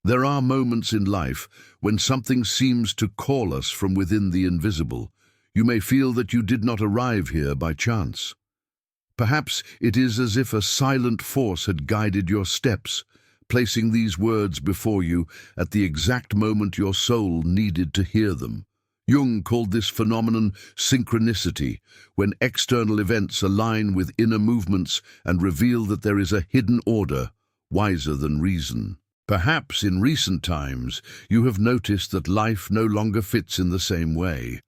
There are moments in life when something seems to call us from within the invisible. You may feel that you did not arrive here by chance. Perhaps it is as if a silent force had guided your steps, placing these words before you at the exact moment your soul needed to hear them. Jung called this phenomenon synchronicity, when external events align with inner movements and reveal that there is a hidden order, wiser than reason. Perhaps in recent times you have noticed that life no longer fits in the same way.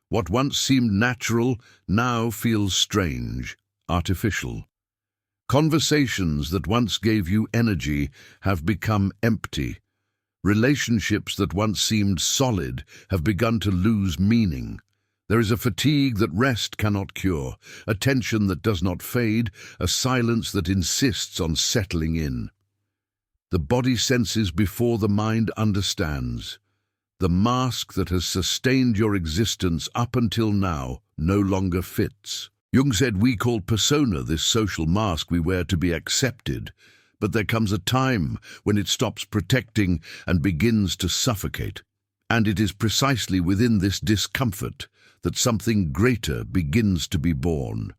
What once seemed natural now feels strange, artificial. Conversations that once gave you energy have become empty. Relationships that once seemed solid have begun to lose meaning. There is a fatigue that rest cannot cure, a tension that does not fade, a silence that insists on settling in. The body senses before the mind understands. The mask that has sustained your existence up until now no longer fits. Jung said we call persona this social mask we wear to be accepted, but there comes a time when it stops protecting and begins to suffocate. And it is precisely within this discomfort that something greater begins to be born.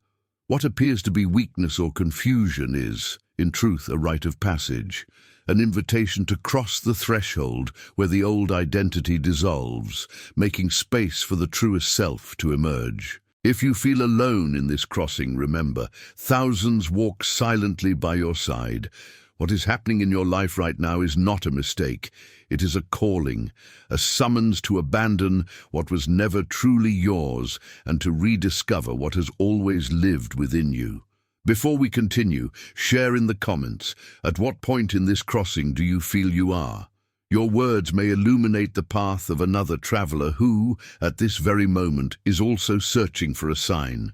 What appears to be weakness or confusion is, in truth, a rite of passage, an invitation to cross the threshold where the old identity dissolves, making space for the truest self to emerge. If you feel alone in this crossing, remember, thousands walk silently by your side. What is happening in your life right now is not a mistake. It is a calling, a summons to abandon what was never truly yours and to rediscover what has always lived within you. Before we continue, share in the comments, at what point in this crossing do you feel you are? Your words may illuminate the path of another traveler who, at this very moment, is also searching for a sign.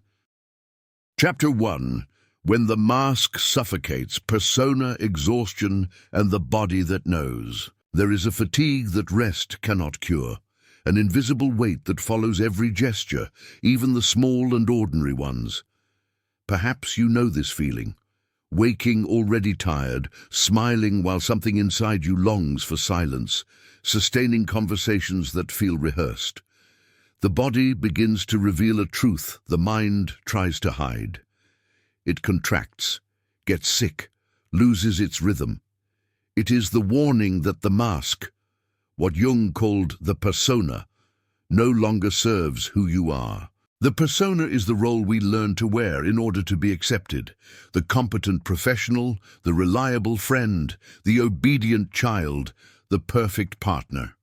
Chapter 1. When the mask suffocates, persona, exhaustion, and the body that knows. There is a fatigue that rest cannot cure, an invisible weight that follows every gesture, even the small and ordinary ones. Perhaps you know this feeling. Waking already tired, smiling while something inside you longs for silence, sustaining conversations that feel rehearsed. The body begins to reveal a truth the mind tries to hide. It contracts, gets sick, loses its rhythm. It is the warning that the mask, what Jung called the persona, no longer serves who you are. The persona is the role we learn to wear in order to be accepted. The competent professional, the reliable friend, the obedient child, the perfect partner.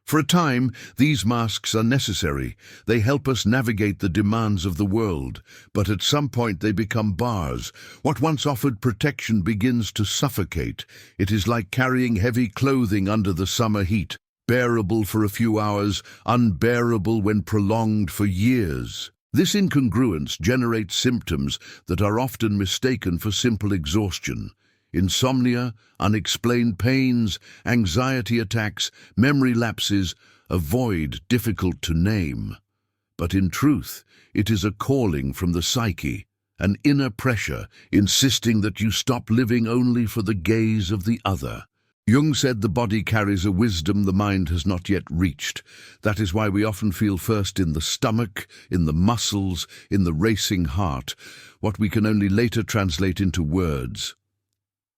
For a time, these masks are necessary. They help us navigate the demands of the world, but at some point they become bars. What once offered protection begins to suffocate. It is like carrying heavy clothing under the summer heat. Bearable for a few hours, unbearable when prolonged for years. This incongruence generates symptoms that are often mistaken for simple exhaustion. Insomnia, unexplained pains, anxiety attacks, memory lapses, a void difficult to name. But in truth, it is a calling from the psyche, an inner pressure insisting that you stop living only for the gaze of the other. Jung said the body carries a wisdom the mind has not yet reached. That is why we often feel first in the stomach, in the muscles, in the racing heart, what we can only later translate into words.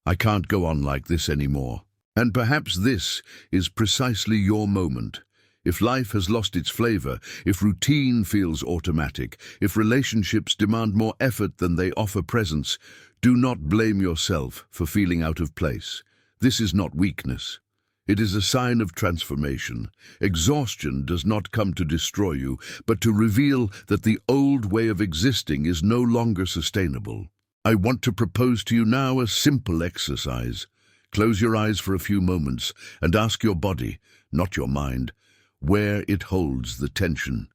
I can't go on like this anymore. And perhaps this is precisely your moment. If life has lost its flavor, if routine feels automatic, if relationships demand more effort than they offer presence, do not blame yourself for feeling out of place. This is not weakness. It is a sign of transformation. Exhaustion does not come to destroy you, but to reveal that the old way of existing is no longer sustainable. I want to propose to you now a simple exercise. Close your eyes for a few moments and ask your body, not your mind, where it holds the tension.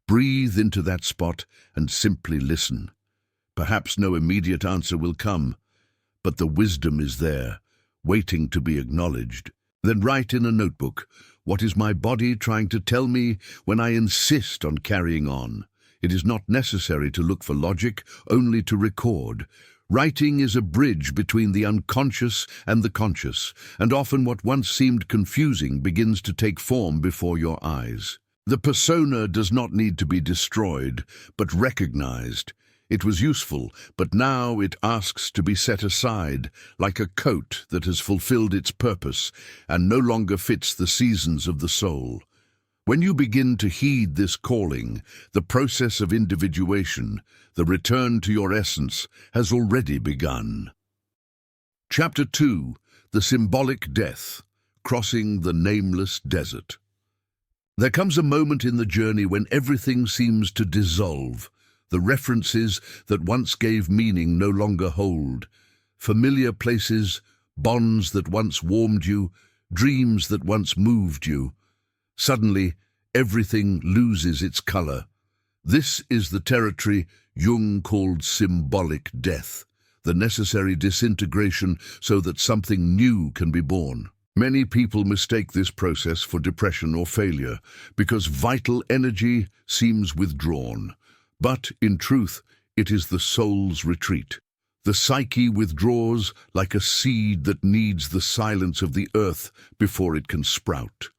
Breathe into that spot and simply listen. Perhaps no immediate answer will come, but the wisdom is there, waiting to be acknowledged. Then write in a notebook, what is my body trying to tell me when I insist on carrying on? It is not necessary to look for logic, only to record. Writing is a bridge between the unconscious and the conscious, and often what once seemed confusing begins to take form before your eyes. The persona does not need to be destroyed, but recognized. It was useful, but now it asks to be set aside, like a coat that has fulfilled its purpose and no longer fits the seasons of the soul. When you begin to heed this calling, the process of individuation, the return to your essence, has already begun. Chapter 2. The Symbolic Death, Crossing the Nameless Desert. There comes a moment in the journey when everything seems to dissolve. The references that once gave meaning no longer hold. Familiar places, bonds that once warmed you, dreams that once moved you. Suddenly, everything loses its color. This is the territory Jung called symbolic death, the necessary disintegration so that something new can be born. Many people mistake this process for depression or failure because vital energy seems withdrawn. But, in truth, it is the soul's retreat. The psyche withdraws like a seed that needs the silence of the earth before it can sprout.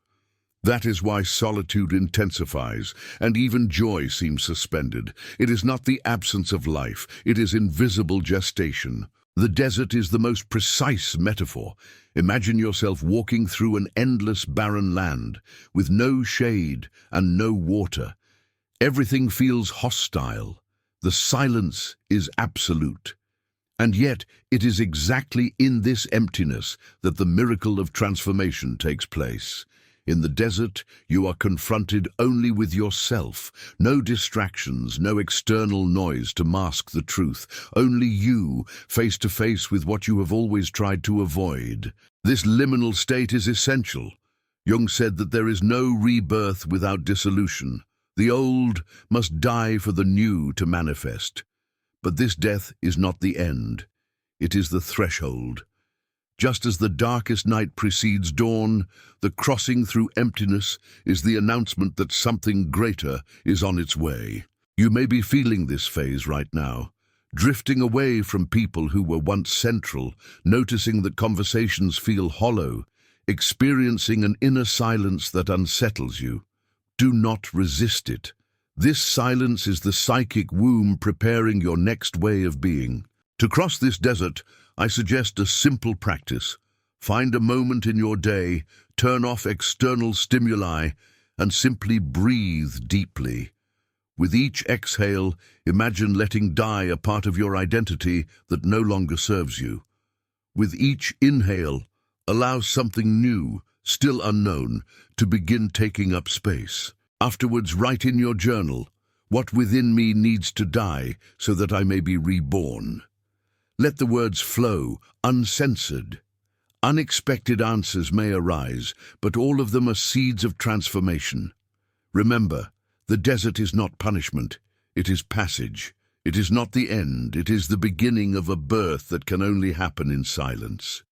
That is why solitude intensifies, and even joy seems suspended. It is not the absence of life, it is invisible gestation. The desert is the most precise metaphor. Imagine yourself walking through an endless barren land, with no shade and no water. Everything feels hostile. The silence is absolute. And yet, it is exactly in this emptiness that the miracle of transformation takes place. In the desert, you are confronted only with yourself. No distractions, no external noise to mask the truth. Only you, face to face with what you have always tried to avoid. This liminal state is essential. Jung said that there is no rebirth without dissolution. The old must die for the new to manifest. But this death is not the end. It is the threshold. Just as the darkest night precedes dawn, the crossing through emptiness is the announcement that something greater is on its way. You may be feeling this phase right now, drifting away from people who were once central, noticing that conversations feel hollow, experiencing an inner silence that unsettles you. Do not resist it. This silence is the psychic womb preparing your next way of being. To cross this desert, I suggest a simple practice. Find a moment in your day, turn off external stimuli, and simply breathe deeply. With each exhale, imagine letting die a part of your identity that no longer serves you. With each inhale, allow something new, still unknown, to begin taking up space. Afterwards, write in your journal, "What within me needs to die so that I may be reborn." Let the words flow, uncensored. Unexpected answers may arise, but all of them are seeds of transformation. Remember, the desert is not punishment, it is passage. It is not the end, it is the beginning of a birth that can only happen in silence.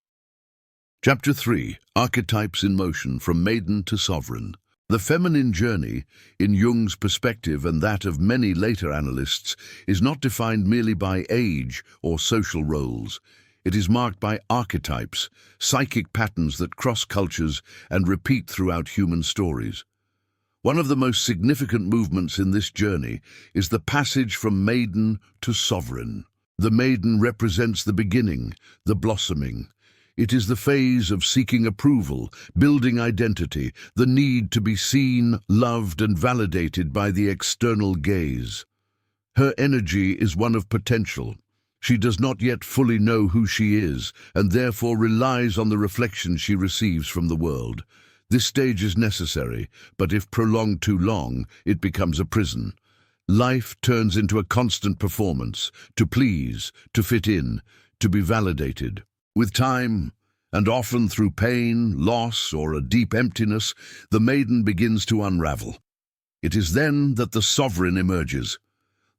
Chapter 3. Archetypes in Motion, From Maiden to Sovereign. The feminine journey, in Jung's perspective and that of many later analysts, is not defined merely by age or social roles. It is marked by archetypes, psychic patterns that cross cultures and repeat throughout human stories. One of the most significant movements in this journey is the passage from maiden to sovereign. The maiden represents the beginning, the blossoming. It is the phase of seeking approval, building identity, the need to be seen, loved, and validated by the external gaze. Her energy is one of potential. She does not yet fully know who she is, and therefore relies on the reflection she receives from the world. This stage is necessary, but if prolonged too long, it becomes a prison. Life turns into a constant performance, to please, to fit in, to be validated. With time, and often through pain, loss, or a deep emptiness, the maiden begins to unravel. It is then that the sovereign emerges.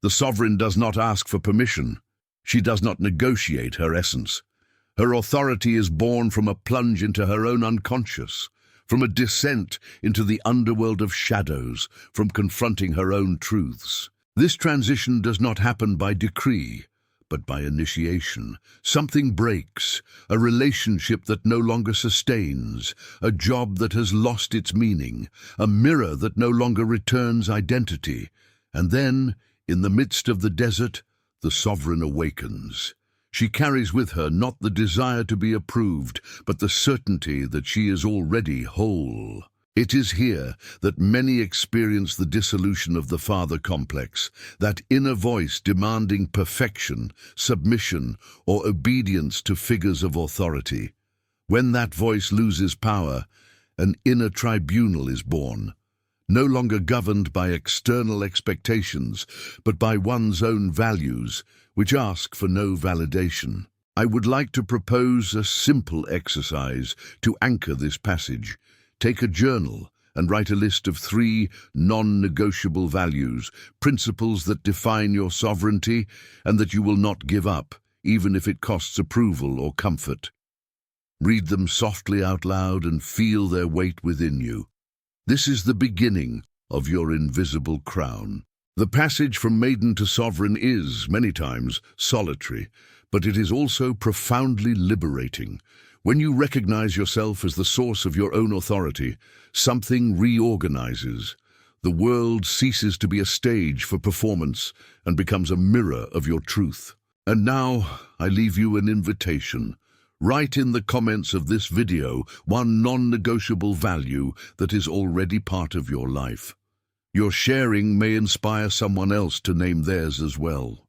The sovereign does not ask for permission. She does not negotiate her essence. Her authority is born from a plunge into her own unconscious, from a descent into the underworld of shadows, from confronting her own truths. This transition does not happen by decree, but by initiation. Something breaks, a relationship that no longer sustains, a job that has lost its meaning, a mirror that no longer returns identity. And then, in the midst of the desert, the sovereign awakens. She carries with her not the desire to be approved, but the certainty that she is already whole. It is here that many experience the dissolution of the father complex, that inner voice demanding perfection, submission, or obedience to figures of authority. When that voice loses power, an inner tribunal is born, no longer governed by external expectations, but by one's own values, which ask for no validation. I would like to propose a simple exercise to anchor this passage. Take a journal and write a list of 3 non-negotiable values, principles that define your sovereignty and that you will not give up, even if it costs approval or comfort. Read them softly out loud and feel their weight within you. This is the beginning of your invisible crown. The passage from maiden to sovereign is, many times, solitary, but it is also profoundly liberating. When you recognize yourself as the source of your own authority, something reorganizes. The world ceases to be a stage for performance and becomes a mirror of your truth. And now, I leave you an invitation. Write in the comments of this video one non-negotiable value that is already part of your life. Your sharing may inspire someone else to name theirs as well.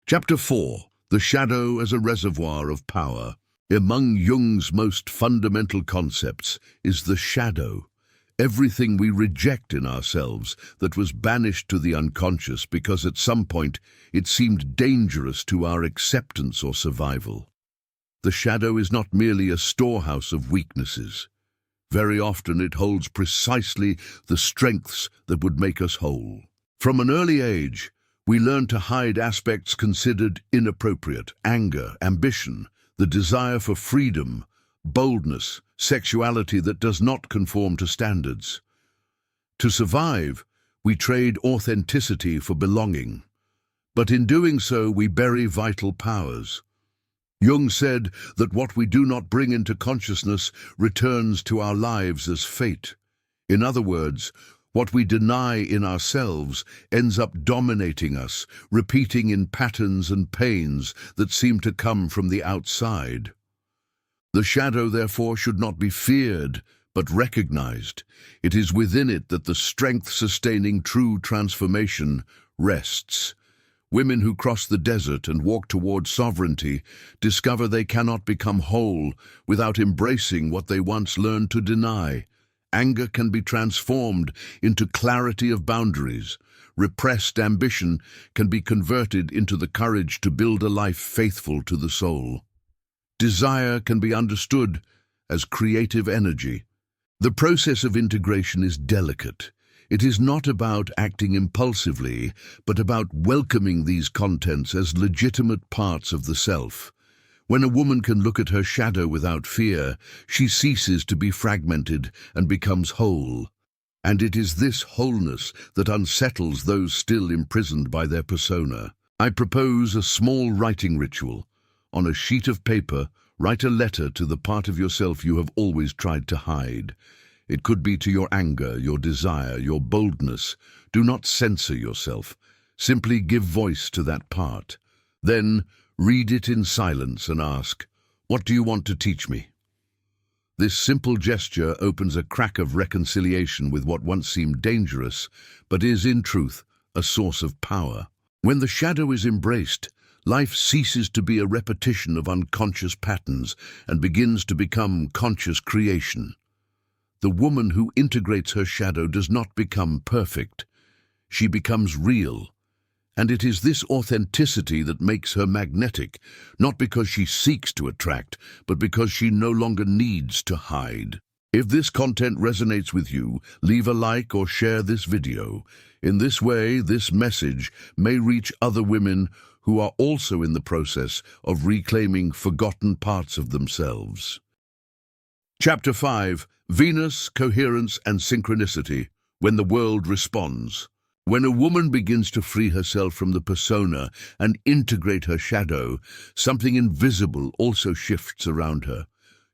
Chapter 4. The Shadow as a Reservoir of Power. Among Jung's most fundamental concepts is the shadow, everything we reject in ourselves that was banished to the unconscious because at some point it seemed dangerous to our acceptance or survival. The shadow is not merely a storehouse of weaknesses. Very often it holds precisely the strengths that would make us whole. From an early age, we learn to hide aspects considered inappropriate: anger, ambition, the desire for freedom, boldness, sexuality that does not conform to standards. To survive, we trade authenticity for belonging. But in doing so, we bury vital powers. Jung said that what we do not bring into consciousness returns to our lives as fate. In other words, what we deny in ourselves ends up dominating us, repeating in patterns and pains that seem to come from the outside. The shadow, therefore, should not be feared, but recognized. It is within it that the strength-sustaining true transformation rests. Women who cross the desert and walk toward sovereignty discover they cannot become whole without embracing what they once learned to deny. Anger can be transformed into clarity of boundaries. Repressed ambition can be converted into the courage to build a life faithful to the soul. Desire can be understood as creative energy. The process of integration is delicate. It is not about acting impulsively, but about welcoming these contents as legitimate parts of the self. When a woman can look at her shadow without fear, she ceases to be fragmented and becomes whole. And it is this wholeness that unsettles those still imprisoned by their persona. I propose a small writing ritual. On a sheet of paper, write a letter to the part of yourself you have always tried to hide. It could be to your anger, your desire, your boldness. Do not censor yourself. Simply give voice to that part. Then, read it in silence and ask, "What do you want to teach me?" This simple gesture opens a crack of reconciliation with what once seemed dangerous, but is, in truth, a source of power. When the shadow is embraced, life ceases to be a repetition of unconscious patterns and begins to become conscious creation. The woman who integrates her shadow does not become perfect. She becomes real. And it is this authenticity that makes her magnetic, not because she seeks to attract, but because she no longer needs to hide. If this content resonates with you, leave a like or share this video. In this way, this message may reach other women who are also in the process of reclaiming forgotten parts of themselves. Chapter 5. Venus, Coherence and Synchronicity. When the World Responds. When a woman begins to free herself from the persona and integrate her shadow, something invisible also shifts around her.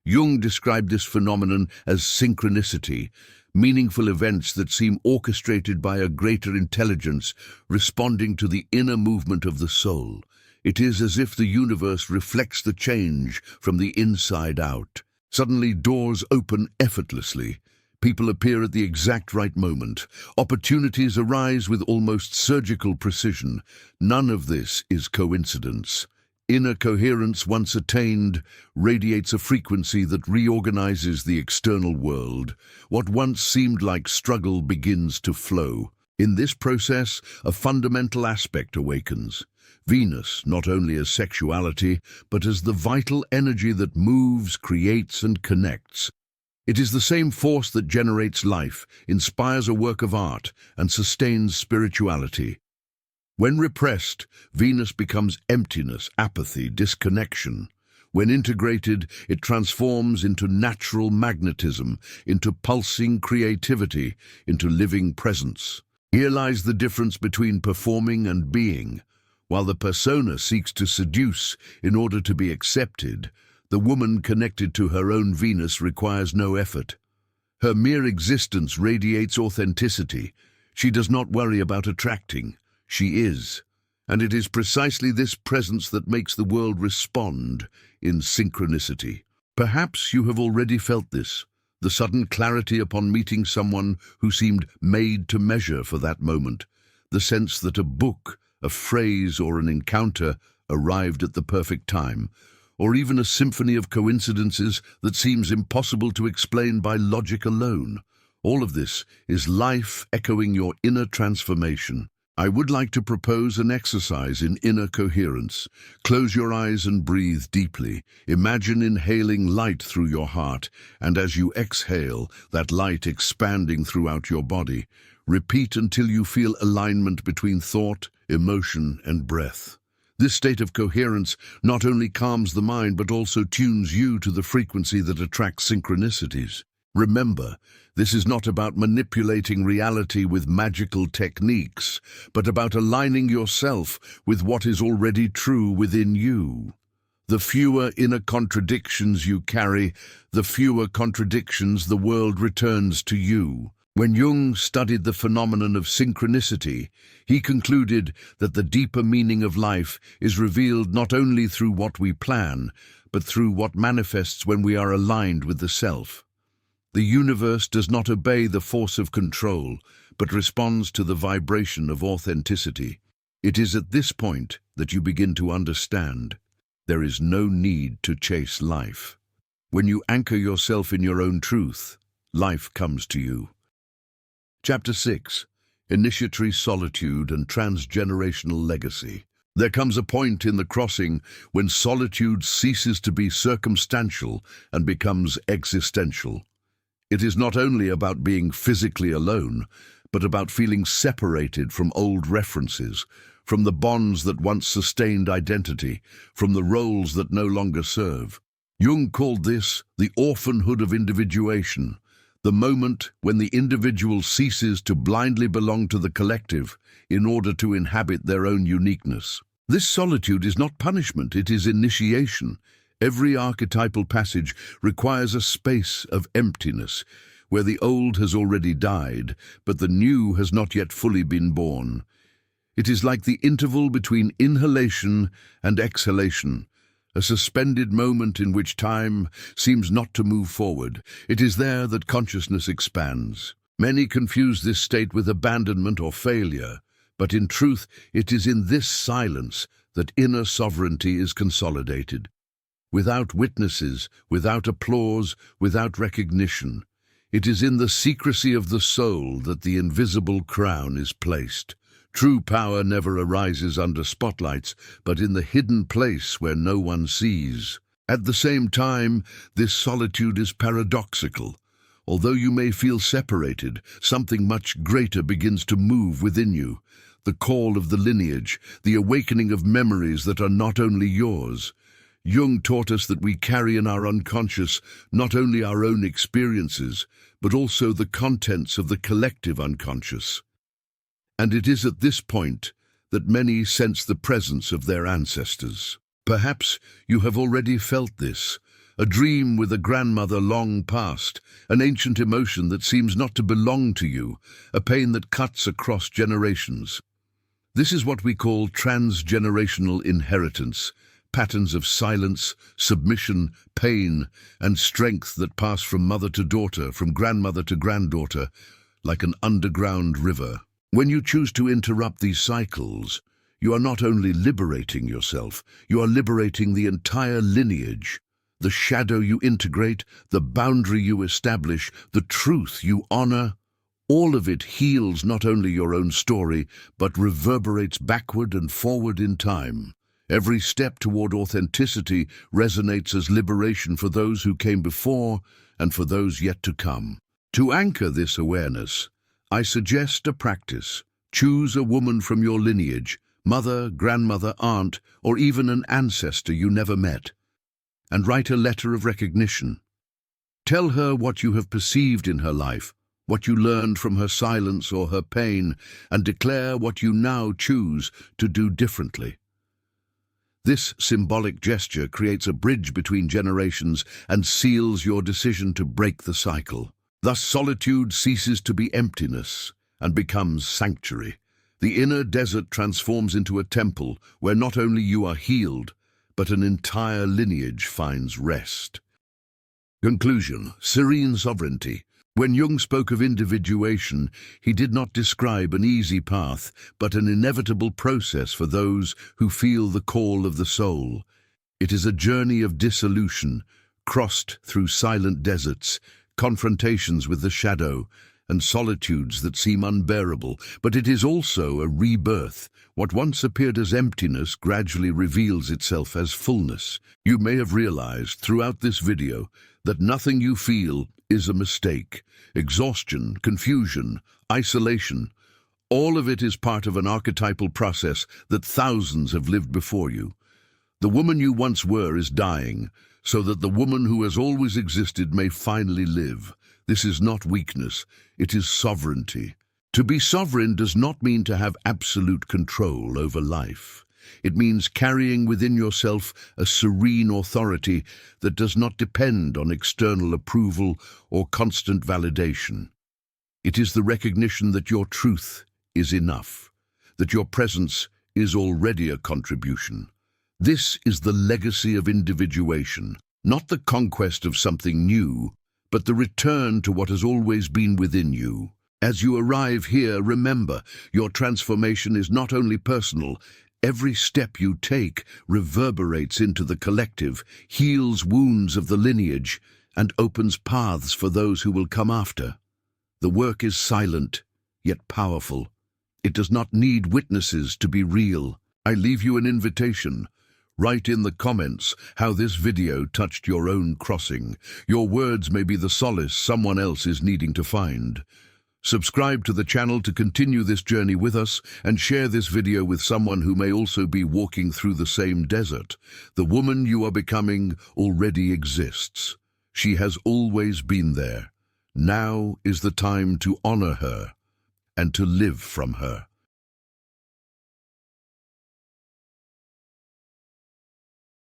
Jung described this phenomenon as synchronicity, meaningful events that seem orchestrated by a greater intelligence responding to the inner movement of the soul. It is as if the universe reflects the change from the inside out. Suddenly, doors open effortlessly. People appear at the exact right moment. Opportunities arise with almost surgical precision. None of this is coincidence. Inner coherence, once attained, radiates a frequency that reorganizes the external world. What once seemed like struggle begins to flow. In this process, a fundamental aspect awakens. Venus, not only as sexuality, but as the vital energy that moves, creates, and connects. It is the same force that generates life, inspires a work of art, and sustains spirituality. When repressed, Venus becomes emptiness, apathy, disconnection. When integrated, it transforms into natural magnetism, into pulsing creativity, into living presence. Here lies the difference between performing and being. While the persona seeks to seduce in order to be accepted, the woman connected to her own Venus requires no effort. Her mere existence radiates authenticity. She does not worry about attracting. She is. And it is precisely this presence that makes the world respond in synchronicity. Perhaps you have already felt this, the sudden clarity upon meeting someone who seemed made to measure for that moment, the sense that a book, a phrase, or an encounter arrived at the perfect time, or even a symphony of coincidences that seems impossible to explain by logic alone. All of this is life echoing your inner transformation. I would like to propose an exercise in inner coherence. Close your eyes and breathe deeply. Imagine inhaling light through your heart, and as you exhale, that light expanding throughout your body. Repeat until you feel alignment between thought, emotion, and breath. This state of coherence not only calms the mind but also tunes you to the frequency that attracts synchronicities. Remember, this is not about manipulating reality with magical techniques, but about aligning yourself with what is already true within you. The fewer inner contradictions you carry, the fewer contradictions the world returns to you. When Jung studied the phenomenon of synchronicity, he concluded that the deeper meaning of life is revealed not only through what we plan, but through what manifests when we are aligned with the self. The universe does not obey the force of control, but responds to the vibration of authenticity. It is at this point that you begin to understand there is no need to chase life. When you anchor yourself in your own truth, life comes to you. Chapter 6. Initiatory Solitude and Transgenerational Legacy. There comes a point in the crossing when solitude ceases to be circumstantial and becomes existential. It is not only about being physically alone, but about feeling separated from old references, from the bonds that once sustained identity, from the roles that no longer serve. Jung called this the orphanhood of individuation, the moment when the individual ceases to blindly belong to the collective in order to inhabit their own uniqueness. This solitude is not punishment, it is initiation. Every archetypal passage requires a space of emptiness, where the old has already died, but the new has not yet fully been born. It is like the interval between inhalation and exhalation, a suspended moment in which time seems not to move forward. It is there that consciousness expands. Many confuse this state with abandonment or failure, but in truth it is in this silence that inner sovereignty is consolidated. Without witnesses, without applause, without recognition, it is in the secrecy of the soul that the invisible crown is placed. True power never arises under spotlights, but in the hidden place where no one sees. At the same time, this solitude is paradoxical. Although you may feel separated, something much greater begins to move within you. The call of the lineage, the awakening of memories that are not only yours. Jung taught us that we carry in our unconscious not only our own experiences, but also the contents of the collective unconscious. And it is at this point that many sense the presence of their ancestors. Perhaps you have already felt this, a dream with a grandmother long past, an ancient emotion that seems not to belong to you, a pain that cuts across generations. This is what we call transgenerational inheritance, patterns of silence, submission, pain, and strength that pass from mother to daughter, from grandmother to granddaughter, like an underground river. When you choose to interrupt these cycles, you are not only liberating yourself, you are liberating the entire lineage. The shadow you integrate, the boundary you establish, the truth you honor, all of it heals not only your own story, but reverberates backward and forward in time. Every step toward authenticity resonates as liberation for those who came before and for those yet to come. To anchor this awareness, I suggest a practice. Choose a woman from your lineage, mother, grandmother, aunt, or even an ancestor you never met, and write a letter of recognition. Tell her what you have perceived in her life, what you learned from her silence or her pain, and declare what you now choose to do differently. This symbolic gesture creates a bridge between generations and seals your decision to break the cycle. Thus, solitude ceases to be emptiness and becomes sanctuary. The inner desert transforms into a temple where not only you are healed, but an entire lineage finds rest. Conclusion: serene sovereignty. When Jung spoke of individuation, he did not describe an easy path, but an inevitable process for those who feel the call of the soul. It is a journey of dissolution, crossed through silent deserts, confrontations with the shadow, and solitudes that seem unbearable, but it is also a rebirth. What once appeared as emptiness gradually reveals itself as fullness. You may have realized throughout this video that nothing you feel is a mistake. Exhaustion, confusion, isolation, all of it is part of an archetypal process that thousands have lived before you. The woman you once were is dying, so that the woman who has always existed may finally live. This is not weakness, it is sovereignty. To be sovereign does not mean to have absolute control over life. It means carrying within yourself a serene authority that does not depend on external approval or constant validation. It is the recognition that your truth is enough, that your presence is already a contribution. This is the legacy of individuation, not the conquest of something new, but the return to what has always been within you. As you arrive here, remember, your transformation is not only personal. Every step you take reverberates into the collective, heals wounds of the lineage, and opens paths for those who will come after. The work is silent, yet powerful. It does not need witnesses to be real. I leave you an invitation. Write in the comments how this video touched your own crossing. Your words may be the solace someone else is needing to find. Subscribe to the channel to continue this journey with us, and share this video with someone who may also be walking through the same desert. The woman you are becoming already exists. She has always been there. Now is the time to honor her and to live from her.